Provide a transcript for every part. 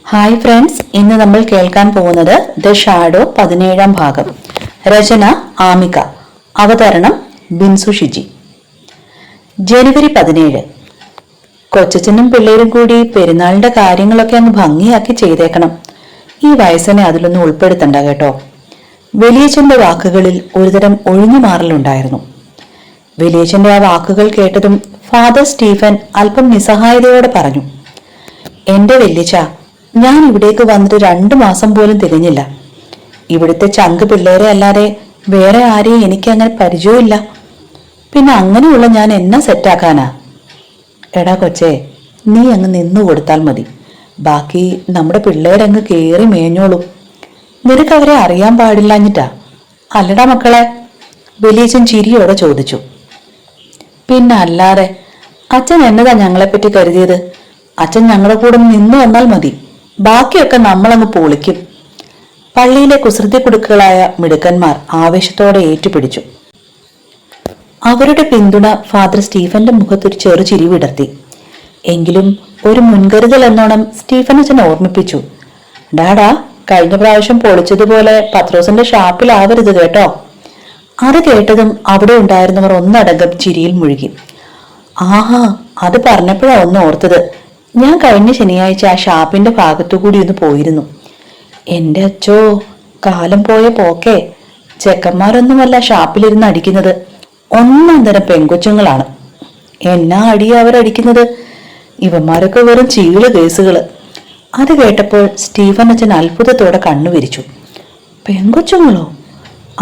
Hi friends, ഇന്ന് നമ്മൾ കേൾക്കാൻ പോകുന്നത് ദ ഷാഡോ 17-ാം ഭാഗം. രചന ആമിക, അവതരണം ബിൻസു ഷിജി. ജനുവരി 17. കൊച്ചച്ഛനും പിള്ളേരും കൂടി പെരുന്നാളിന്റെ കാര്യങ്ങളൊക്കെ അങ്ങ് ഭംഗിയാക്കി ചെയ്തേക്കണം. ഈ വയസ്സിനെ അതിലൊന്നും ഉൾപ്പെടുത്തണ്ട കേട്ടോ. വലിയച്ഛന്റെ വാക്കുകളിൽ ഒരുതരം ഒഴിഞ്ഞു മാറലുണ്ടായിരുന്നു. വലിയച്ഛന്റെ ആ വാക്കുകൾ കേട്ടതും ഫാദർ സ്റ്റീഫൻ അല്പം നിസ്സഹായതയോടെ പറഞ്ഞു, എന്റെ വല്യച്ഛ, ഞാൻ ഇവിടേക്ക് വന്നിട്ട് 2 മാസം പോലും തികഞ്ഞില്ല. ഇവിടുത്തെ ചങ്ക് പിള്ളേരെ അല്ലാതെ വേറെ ആരെയും എനിക്ക് അങ്ങനെ പരിചയമില്ല. പിന്നെ അങ്ങനെയുള്ള ഞാൻ എന്നെ സെറ്റാക്കാനാ? എടാ കൊച്ചേ, നീ അങ്ങ് നിന്നു കൊടുത്താൽ മതി. ബാക്കി നമ്മുടെ പിള്ളേരങ്ങ് കേറി മേഞ്ഞോളൂ. നിനക്ക് അവരെ അറിയാൻ പാടില്ലാഞ്ഞിട്ടാ അല്ലടാ മക്കളെ? വലിയച്ഛൻ ചിരിയോടെ ചോദിച്ചു. പിന്നെ അല്ലാതെ. അച്ഛൻ എന്നതാ ഞങ്ങളെപ്പറ്റി കരുതിയത്? അച്ഛൻ ഞങ്ങളുടെ കൂടെ നിന്നു വന്നാൽ മതി, ബാക്കിയൊക്കെ നമ്മളങ്ങ് പൊളിക്കും. പള്ളിയിലെ കുസൃതി കുടുക്കുകളായ മിടുക്കന്മാർ ആവേശത്തോടെ ഏറ്റുപിടിച്ചു. അവരുടെ പിന്തുണ ഫാദർ സ്റ്റീഫന്റെ മുഖത്തൊരു ചെറുചിരി വിടർത്തി. എങ്കിലും ഒരു മുൻകരുതൽ എന്നോണം സ്റ്റീഫൻ അച്ഛൻ ഓർമ്മിപ്പിച്ചു, ഡാഡാ, കഴിഞ്ഞ പ്രാവശ്യം പൊളിച്ചതുപോലെ പത്രോസിന്റെ ഷാപ്പിലാവരുത് കേട്ടോ. അത് കേട്ടതും അവിടെ ഉണ്ടായിരുന്നവർ ഒന്നടങ്കം ചിരിയിൽ മുഴുകി. ആഹാ, അത് പറഞ്ഞപ്പോഴാ ഒന്ന് ഓർത്തത്. ഞാൻ കഴിഞ്ഞ ശനിയാഴ്ച ആ ഷാപ്പിന്റെ ഭാഗത്തുകൂടി ഒന്ന് പോയിരുന്നു. എന്റെ അച്ചോ, കാലം പോയ പോക്കേ. ചെക്കന്മാരൊന്നുമല്ല ഷാപ്പിലിരുന്ന് അടിക്കുന്നത്, 1 തരം പെങ്കൊച്ചുങ്ങളാണ്. എന്നാ അടിയാ അവരടിക്കുന്നത്? ഇവന്മാരൊക്കെ വെറും ചീള് കേസുകള്. അത് കേട്ടപ്പോൾ സ്റ്റീഫൻ അച്ഛൻ അത്ഭുതത്തോടെ കണ്ണുവിരിച്ചു. പെങ്കൊച്ചുങ്ങളോ?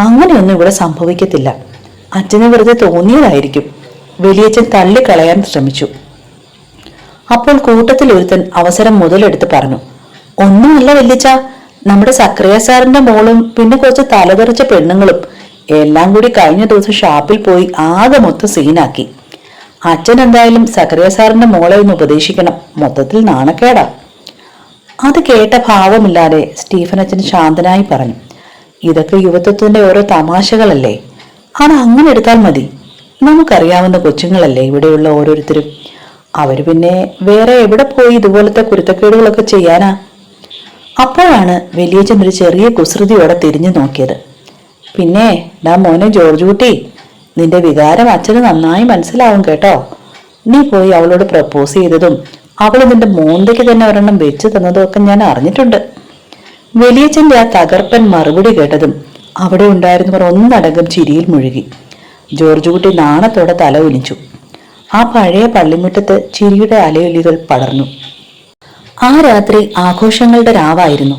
അങ്ങനെയൊന്നും ഇവിടെ സംഭവിക്കത്തില്ല. അച്ഛന് വെറുതെ തോന്നിയതായിരിക്കും. വലിയച്ഛൻ തള്ളിക്കളയാൻ ശ്രമിച്ചു. അപ്പോൾ കൂട്ടത്തിൽ ഒരുത്തൻ അവസരം മുതലെടുത്ത് പറഞ്ഞു, ഒന്നുമല്ല വല്യച്ഛ, നമ്മുടെ സക്രിയ സാറിന്റെ മോളും പിന്നെ കുറച്ച് തലതെറിച്ച പെണ്ണുങ്ങളും എല്ലാം കൂടി കഴിഞ്ഞ ദിവസം ഷാപ്പിൽ പോയി ആകെ മൊത്തം സീനാക്കി. അച്ഛൻ എന്തായാലും സക്രിയ സാറിന്റെ മോളെ ഒന്ന് ഉപദേശിക്കണം, മൊത്തത്തിൽ നാണക്കേടാ. അത് കേട്ട ഭാവമില്ലാതെ സ്റ്റീഫൻ അച്ഛൻ ശാന്തനായി പറഞ്ഞു, ഇതൊക്കെ യുവത്വത്തിന്റെ ഓരോ തമാശകളല്ലേ, അത് അങ്ങനെ എടുത്താൽ മതി. നമുക്കറിയാവുന്ന കൊച്ചുങ്ങളല്ലേ ഇവിടെയുള്ള ഓരോരുത്തരും. അവര് പിന്നെ വേറെ എവിടെ പോയി ഇതുപോലത്തെ കുരുത്തക്കേടുകളൊക്കെ ചെയ്യാനാ? അപ്പോഴാണ് വലിയച്ഛൻ ഒരു ചെറിയ കുസൃതിയോടെ തിരിഞ്ഞു നോക്കിയത്. പിന്നെ ഡാ മോനെ ജോർജ് കുട്ടി, നിന്റെ വികാരം അച്ഛന് നന്നായി മനസ്സിലാവും കേട്ടോ. നീ പോയി അവളോട് പ്രപ്പോസ് ചെയ്തതും അവൾ നിന്റെ മോന്തയ്ക്ക് തന്നെ ഒരെണ്ണം വെച്ച് തന്നതും ഒക്കെ ഞാൻ അറിഞ്ഞിട്ടുണ്ട്. വലിയച്ഛന്റെ ആ തകർപ്പൻ മറുപടി കേട്ടതും അവിടെ ഉണ്ടായിരുന്നവർ ഒന്നടങ്കം ചിരിയിൽ മുഴുകി. ജോർജ് കുട്ടി നാണത്തോടെ തല ഉലിച്ചു. ആ പഴയ പള്ളിമുറ്റത്ത് ചിരിയുടെ അലയൊലികൾ പടർന്നു. ആ രാത്രി ആഘോഷങ്ങളുടെ രാവായിരുന്നു.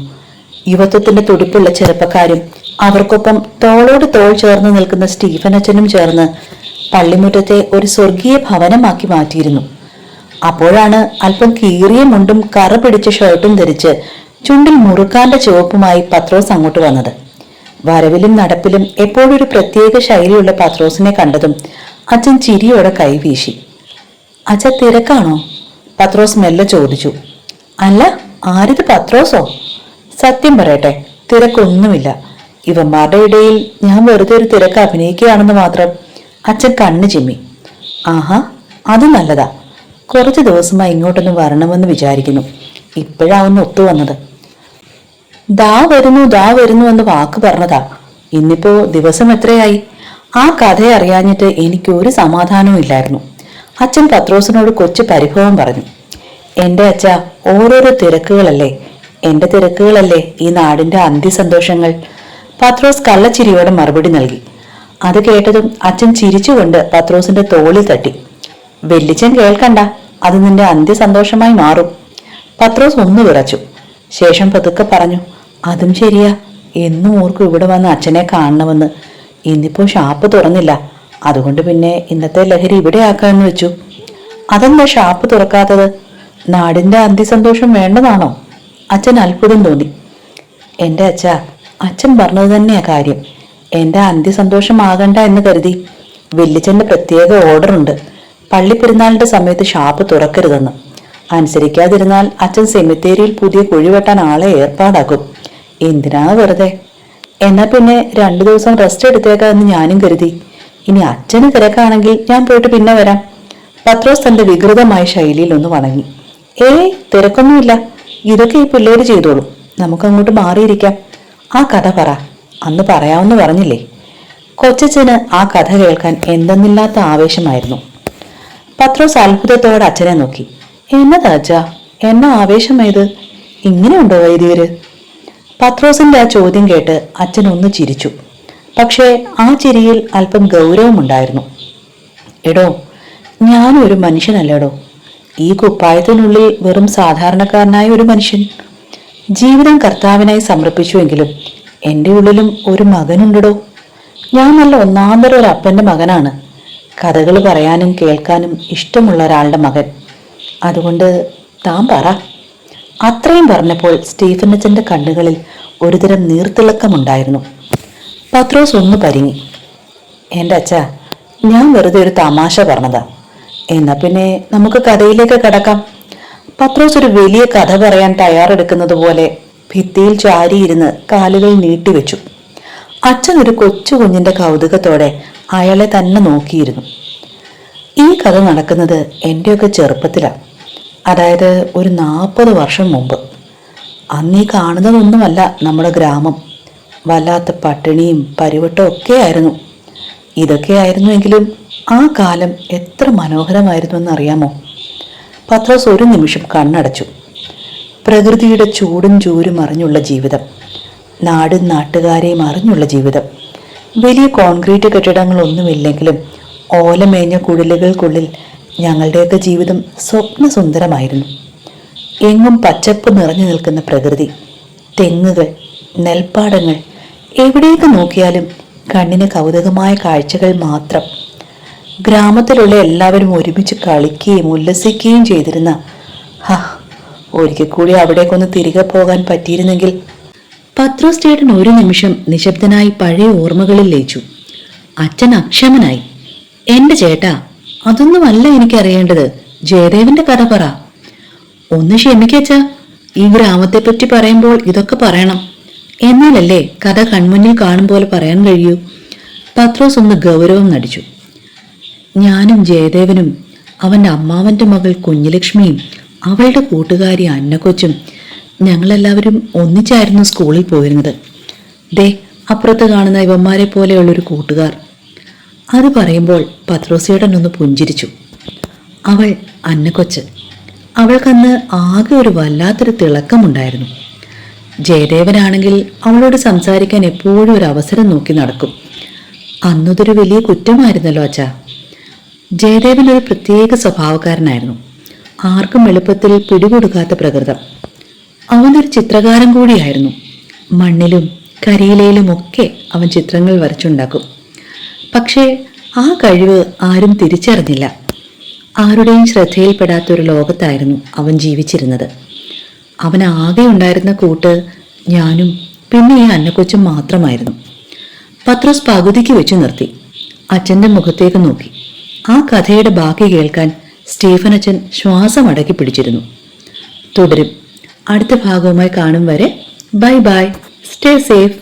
യുവത്വത്തിന്റെ തുടിപ്പുള്ള ചെറുപ്പക്കാരും അവർക്കൊപ്പം തോളോട് തോൾ ചേർന്ന് നിൽക്കുന്ന സ്റ്റീഫൻ അച്ഛനും ചേർന്ന് പള്ളിമുറ്റത്തെ ഒരു സ്വർഗീയ ഭവനമാക്കി മാറ്റിയിരുന്നു. അപ്പോഴാണ് അല്പം കീറിയ മുണ്ടും കറ പിടിച്ച ഷർട്ടും ധരിച്ച് ചുണ്ടിൽ മുറുക്കാന്റെ ചുവപ്പുമായി പത്രോസ് അങ്ങോട്ട് വന്നത്. വരവിലും നടപ്പിലും എപ്പോഴും ഒരു പ്രത്യേക ശൈലിയുള്ള പത്രോസിനെ കണ്ടതും അച്ഛൻ ചിരിയോടെ കൈവീശി. അച്ഛൻ തിരക്കാണോ? പത്രോസ് മെല്ലെ ചോദിച്ചു. അല്ല, ആരിത് പത്രോസോ? സത്യം പറയട്ടെ, തിരക്കൊന്നുമില്ല. ഇവന്മാരുടെ ഇടയിൽ ഞാൻ വെറുതെ ഒരു തിരക്ക് അഭിനയിക്കുകയാണെന്ന് മാത്രം. അച്ഛൻ കണ്ണു ചിമ്മി. ആഹാ, അത് നല്ലതാ. കുറച്ചു ദിവസമായി ഇങ്ങോട്ടൊന്ന് വരണമെന്ന് വിചാരിക്കുന്നു. ഇപ്പോഴാവുന്ന ഒത്തുവന്നത്. ദാ വരുന്നു എന്ന് വാക്ക് പറഞ്ഞതാ. ഇന്നിപ്പോ ദിവസം എത്രയായി? ആ കഥ അറിയാഞ്ഞിട്ട് എനിക്ക് ഒരു സമാധാനവും ഇല്ലായിരുന്നു. അച്ഛൻ പത്രോസിനോട് കൊച്ചു പരിഭവം പറഞ്ഞു. എന്റെ അച്ഛ, ഓരോരോ തിരക്കുകളല്ലേ. എന്റെ തിരക്കുകളല്ലേ ഈ നാടിന്റെ അന്ത്യസന്തോഷങ്ങൾ. പത്രോസ് കള്ളച്ചിരിയോടെ മറുപടി നൽകി. അത് കേട്ടതും അച്ഛൻ ചിരിച്ചുകൊണ്ട് പത്രോസിന്റെ തോളിൽ തട്ടി. വെല്ലിച്ചൻ കേൾക്കണ്ട, അത് നിന്റെ അന്ത്യസന്തോഷമായി മാറും. പത്രോസ് ഒന്ന് വിറച്ചു. ശേഷം പതുക്കെ പറഞ്ഞു, അതും ശരിയാ. എന്നും ഓർക്കും ഇവിടെ വന്ന് അച്ഛനെ കാണണമെന്ന്. ഇന്നിപ്പോ ഷാപ്പ് തുറന്നില്ല, അതുകൊണ്ട് പിന്നെ ഇന്നത്തെ ലഹരി ഇവിടെ ആക്കാമെന്ന് വെച്ചു. അതെന്താ ഷാപ്പ് തുറക്കാത്തത്? നാടിന്റെ അന്ത്യസന്തോഷം വേണ്ടതാണോ? അച്ഛൻ അത്ഭുതം തോന്നി. എന്റെ അച്ഛ, അച്ഛൻ പറഞ്ഞത് തന്നെയാ കാര്യം. എന്റെ അന്ത്യസന്തോഷമാകണ്ട എന്ന് കരുതി വെല്ലിച്ചന്റെ പ്രത്യേക ഓർഡറുണ്ട്. പള്ളിപ്പെരുന്നാളിന്റെ സമയത്ത് ഷാപ്പ് തുറക്കരുതെന്ന്. അനുസരിക്കാതിരുന്നാൽ അച്ഛൻ സെമിത്തേരിയിൽ പുതിയ കുഴി വെട്ടാൻ ആളെ ഏർപ്പാടാക്കും. എന്തിനാ വെറുതെ? എന്നാ പിന്നെ 2 ദിവസം റെസ്റ്റ് എടുത്തേക്കാന്ന് ഞാനും കരുതി. ഇനി അച്ഛന് തിരക്കാണെങ്കിൽ ഞാൻ പോയിട്ട് പിന്നെ വരാം. പത്രോസ് തന്റെ വികൃതമായ ശൈലിയിൽ ഒന്ന് വണങ്ങി. തിരക്കൊന്നുമില്ല, ഇതൊക്കെ ഈ പിള്ളേര് ചെയ്തോളും, നമുക്കങ്ങോട്ട് മാറിയിരിക്കാം. ആ കഥ പറ, അന്ന് പറയാമെന്ന് പറഞ്ഞില്ലേ. കൊച്ചച്ഛന് ആ കഥ കേൾക്കാൻ എന്തെന്നില്ലാത്ത ആവേശമായിരുന്നു. പത്രോസ് അത്ഭുതത്തോടെ അച്ഛനെ നോക്കി. എന്നതാ അച്ഛാ, എന്നാ ആവേശമായത്? ഇങ്ങനെയുണ്ടോ വൈദികര്? പത്രോസിന്റെ ആ ചോദ്യം കേട്ട് അച്ഛൻ ഒന്ന് ചിരിച്ചു. പക്ഷേ ആ ചിരിയിൽ അല്പം ഗൗരവമുണ്ടായിരുന്നു. എടോ, ഞാനും ഒരു മനുഷ്യനല്ലേടോ. ഈ കുപ്പായത്തിനുള്ളിൽ വെറും സാധാരണക്കാരനായ ഒരു മനുഷ്യൻ. ജീവിതം കർത്താവിനായി സമർപ്പിച്ചുവെങ്കിലും എൻ്റെ ഉള്ളിലും ഒരു മകനുണ്ടോ. ഞാൻ നല്ല ഒന്നാന്തരം ഒരു അപ്പൻ്റെ മകനാണ്. കഥകൾ പറയാനും കേൾക്കാനും ഇഷ്ടമുള്ള ഒരാളുടെ മകൻ. അതുകൊണ്ട് താൻ പറ. അത്രയും പറഞ്ഞപ്പോൾ സ്റ്റീഫനച്ചൻ്റെ കണ്ണുകളിൽ ഒരുതരം നീർത്തിളക്കമുണ്ടായിരുന്നു. പത്രോസ് ഒന്ന് പരിങ്ങി. എൻ്റെ അച്ഛാ, ഞാൻ വെറുതെ ഒരു തമാശ പറഞ്ഞതാ. എന്നാ പിന്നെ നമുക്ക് കഥയിലേക്ക് കടക്കാം. പത്രോസ് ഒരു വലിയ കഥ പറയാൻ തയ്യാറെടുക്കുന്നത് പോലെ ഭിത്തിയിൽ ചാരിയിരുന്ന് കാലുകൾ നീട്ടിവെച്ചു. അച്ഛൻ ഒരു കൊച്ചു കുഞ്ഞിന്റെ കൗതുകത്തോടെ അയാളെ തന്നെ നോക്കിയിരുന്നു. ഈ കഥ നടക്കുന്നത് എൻ്റെയൊക്കെ ചെറുപ്പത്തിലാണ്. അതായത് ഒരു 40 വർഷം മുമ്പ്. അന്നീ കാണുന്നതൊന്നുമല്ല നമ്മുടെ ഗ്രാമം. വല്ലാത്ത പട്ടിണിയും പരിവട്ടവും ഒക്കെ ആയിരുന്നു. ഇതൊക്കെ ആയിരുന്നുവെങ്കിലും ആ കാലം എത്ര മനോഹരമായിരുന്നു എന്നറിയാമോ? പത്രോസ് ഒരു നിമിഷം കണ്ണടച്ചു. പ്രകൃതിയുടെ ചൂടും ചൂരും അറിഞ്ഞുള്ള ജീവിതം, നാടും നാട്ടുകാരെയും അറിഞ്ഞുള്ള ജീവിതം. വലിയ കോൺക്രീറ്റ് കെട്ടിടങ്ങളൊന്നുമില്ലെങ്കിലും ഓലമേഞ്ഞ കുടിലുകൾക്കുള്ളിൽ ഞങ്ങളുടെയൊക്കെ ജീവിതം സ്വപ്നസുന്ദരമായിരുന്നു. എങ്ങും പച്ചപ്പ് നിറഞ്ഞു നിൽക്കുന്ന പ്രകൃതി, തെങ്ങുകൾ, നെൽപ്പാടങ്ങൾ, എവിടേക്ക് നോക്കിയാലും കണ്ണിന് കൗതുകമായ കാഴ്ചകൾ മാത്രം. ഗ്രാമത്തിലുള്ള എല്ലാവരും ഒരുമിച്ച് കളിക്കുകയും ഉല്ലസിക്കുകയും ചെയ്തിരുന്ന ഒരിക്കൽ കൂടി അവിടേക്കൊന്ന് തിരികെ പോകാൻ പറ്റിയിരുന്നെങ്കിൽ. പത്രോസ് ചേട്ടൻ ഒരു നിമിഷം നിശബ്ദനായി പഴയ ഓർമ്മകളിൽ ലയിച്ചു. അച്ഛൻ അക്ഷമനായി. എന്റെ ചേട്ടാ, അതൊന്നുമല്ല എനിക്കറിയേണ്ടത്. ജയദേവന്റെ കഥ പറ. ഒന്ന് ക്ഷമിക്കച്ചാ, ഈ ഗ്രാമത്തെപ്പറ്റി പറയുമ്പോൾ ഇതൊക്കെ പറയണം. എന്നാലല്ലേ കഥ കൺമുന്നിൽ കാണും പോലെ പറയാൻ കഴിയൂ. പത്രോസ് ഒന്ന് ഗൗരവം നടിച്ചു. ഞാനും ജയദേവനും അവൻ്റെ അമ്മാവൻ്റെ മകൾ കുഞ്ഞുലക്ഷ്മിയും അവളുടെ കൂട്ടുകാരി അന്നക്കൊച്ചും ഞങ്ങളെല്ലാവരും ഒന്നിച്ചായിരുന്നു സ്കൂളിൽ പോയിരുന്നത്. ദേ അപ്പുറത്ത് കാണുന്ന ഇവന്മാരെ പോലെയുള്ളൊരു കൂട്ടുകാർ. അത് പറയുമ്പോൾ പത്രോസിയേട്ടൻ ഒന്ന് പുഞ്ചിരിച്ചു. അവൾ അന്നക്കൊച്ച്. അവൾക്കന്ന് ആകെ ഒരു വല്ലാത്തൊരു തിളക്കമുണ്ടായിരുന്നു. ജയദേവനാണെങ്കിൽ അവളോട് സംസാരിക്കാൻ എപ്പോഴും ഒരു അവസരം നോക്കി നടക്കും. അന്നതൊരു വലിയ കുറ്റമായിരുന്നല്ലോ അച്ഛാ. ജയദേവൻ ഒരു പ്രത്യേക സ്വഭാവക്കാരനായിരുന്നു. ആർക്കും എളുപ്പത്തിൽ പിടികൊടുക്കാത്ത പ്രകൃതം. അവനൊരു ചിത്രകാരൻ കൂടിയായിരുന്നു. മണ്ണിലും കരിയിലയിലുമൊക്കെ അവൻ ചിത്രങ്ങൾ വരച്ചുണ്ടാക്കും. പക്ഷേ ആ കഴിവ് ആരും തിരിച്ചറിഞ്ഞില്ല. ആരുടെയും ശ്രദ്ധയിൽപ്പെടാത്തൊരു ലോകത്തായിരുന്നു അവൻ ജീവിച്ചിരുന്നത്. അവനാകെ ഉണ്ടായിരുന്ന കൂട്ട് ഞാനും പിന്നെ ഈ അന്നക്കൊച്ചും മാത്രമായിരുന്നു. പത്രോസ് പകുതിക്ക് വെച്ചു നിർത്തി. അച്ഛൻ്റെ മുഖത്തേക്ക് നോക്കി. ആ കഥയുടെ ബാക്കി കേൾക്കാൻ സ്റ്റീഫനച്ചൻ ശ്വാസം അടക്കി പിടിച്ചിരുന്നു. തുടരും. അടുത്ത ഭാഗവുമായി കാണും വരെ ബൈ ബൈ. Stay safe.